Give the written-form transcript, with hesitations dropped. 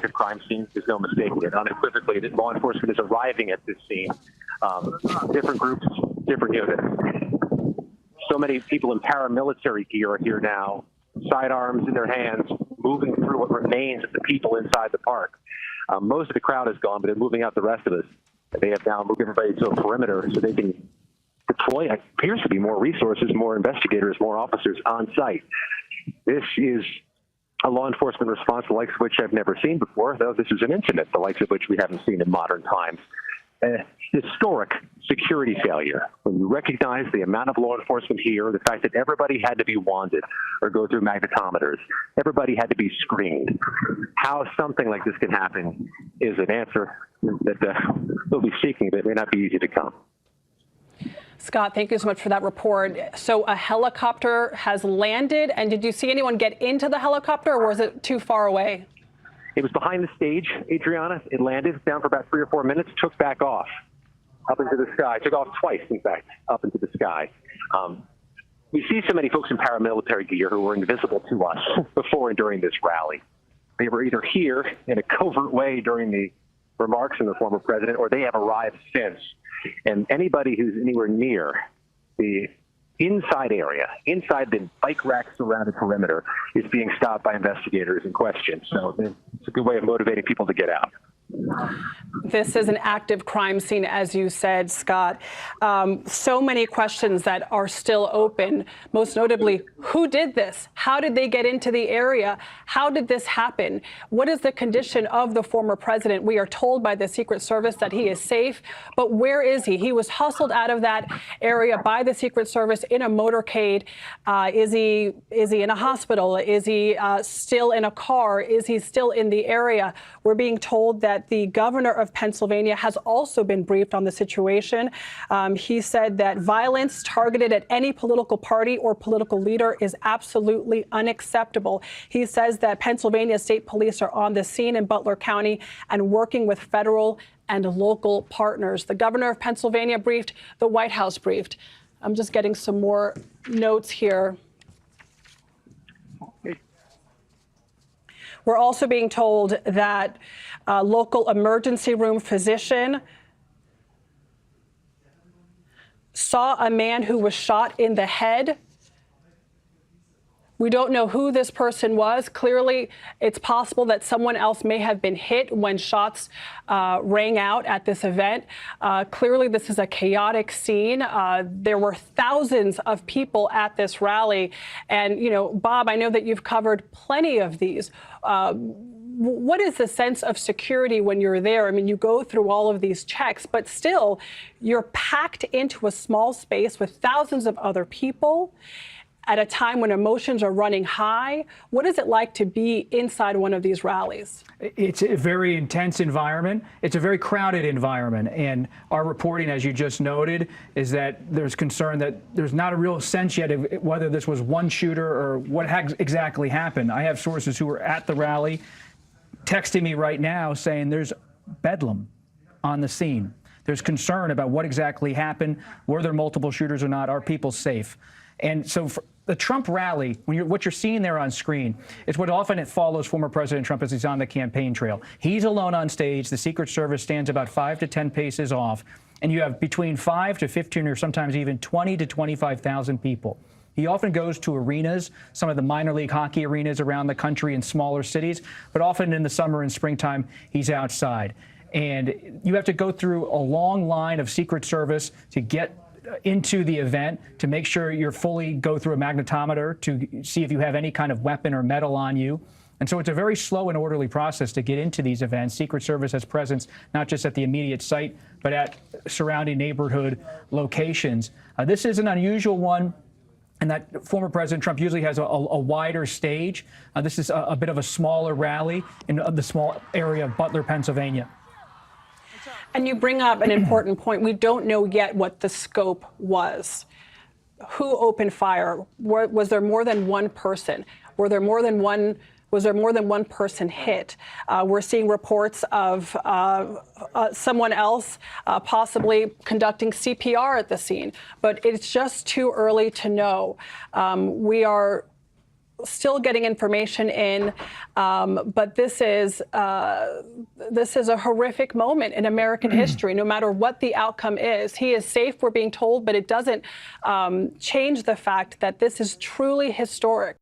active crime scene. There's no mistaking it. Unequivocally, that law enforcement is arriving at this scene. Different groups, different units. So many people in paramilitary gear are here now, sidearms in their hands, moving through what remains of the people inside the park. Most of the crowd is gone, but they're moving out the rest of us. They have now moved everybody to a perimeter so they can deploy, appears to be more resources, more investigators, more officers on site. This is a law enforcement response, the likes of which I've never seen before, though this is an incident, the likes of which we haven't seen in modern times. Historic security failure. When you recognize the amount of law enforcement here, the fact that everybody had to be wanded or go through magnetometers, everybody had to be screened. How something like this can happen is an answer that we'll be seeking, but it may not be easy to come. Scott, thank you so much for that report. So a helicopter has landed, and did you see anyone get into the helicopter, or was it too far away? It was behind the stage, Adriana. It landed down for about 3 or 4 minutes, took back off, up into the sky. Took off twice, in fact, up into the sky. We see so many folks in paramilitary gear who were invisible to us before and during this rally. They were either here in a covert way during the remarks from the former president, or they have arrived since. And anybody who's anywhere near the inside area, inside the bike rack surrounded perimeter, is being stopped by investigators and questioned. So it's a good way of motivating people to get out. This is an active crime scene, as you said, Scott. So many questions that are still open, most notably, who did this? How did they get into the area? How did this happen? What is the condition of the former president? We are told by the Secret Service that he is safe, but where is he? He was hustled out of that area by the Secret Service in a motorcade. Is he in a hospital? Is he still in a car? Is he still in the area? We're being told that the governor of Pennsylvania has also been briefed on the situation. He said that violence targeted at any political party or political leader is absolutely unacceptable. He says that Pennsylvania State Police are on the scene in Butler County and working with federal and local partners. The governor of Pennsylvania briefed, the White House briefed. I'm just getting some more notes here. We're also being told that a local emergency room physician saw a man who was shot in the head. We don't know who this person was. Clearly, it's possible that someone else may have been hit when shots rang out at this event. Clearly, this is a chaotic scene. There were thousands of people at this rally. And, you know, Bob, I know that you've covered plenty of these. What is the sense of security when you're there? I mean, you go through all of these checks, but still, you're packed into a small space with thousands of other people at a time when emotions are running high. What is it like to be inside one of these rallies? It's a very intense environment. It's a very crowded environment. And our reporting, as you just noted, is that there's concern that there's not a real sense yet of whether this was one shooter or what exactly happened. I have sources who were at the rally texting me right now saying there's bedlam on the scene. There's concern about what exactly happened. Were there multiple shooters or not? Are people safe? And so for the Trump rally, what you're seeing there on screen is what often it follows former President Trump as he's on the campaign trail. He's alone on stage. The Secret Service stands about 5 to 10 paces off. And you have between 5 to 15 or sometimes even 20 to 25,000 people. He often goes to arenas, some of the minor league hockey arenas around the country in smaller cities, but often in the summer and springtime, he's outside. And you have to go through a long line of Secret Service to get into the event, to make sure you're fully go through a magnetometer to see if you have any kind of weapon or metal on you. And so it's a very slow and orderly process to get into these events. Secret Service has presence not just at the immediate site, but at surrounding neighborhood locations. This is an unusual one, and that former President Trump usually has a wider stage. This is a bit of a smaller rally in the small area of Butler, Pennsylvania. And you bring up an important point. We don't know yet what the scope was. Who opened fire? Was there more than one person? Was there more than one person hit? We're seeing reports of someone else possibly conducting CPR at the scene, but it's just too early to know. We are still getting information in, but this is a horrific moment in American history. No matter what the outcome is, he is safe, we're being told, but it doesn't change the fact that this is truly historic.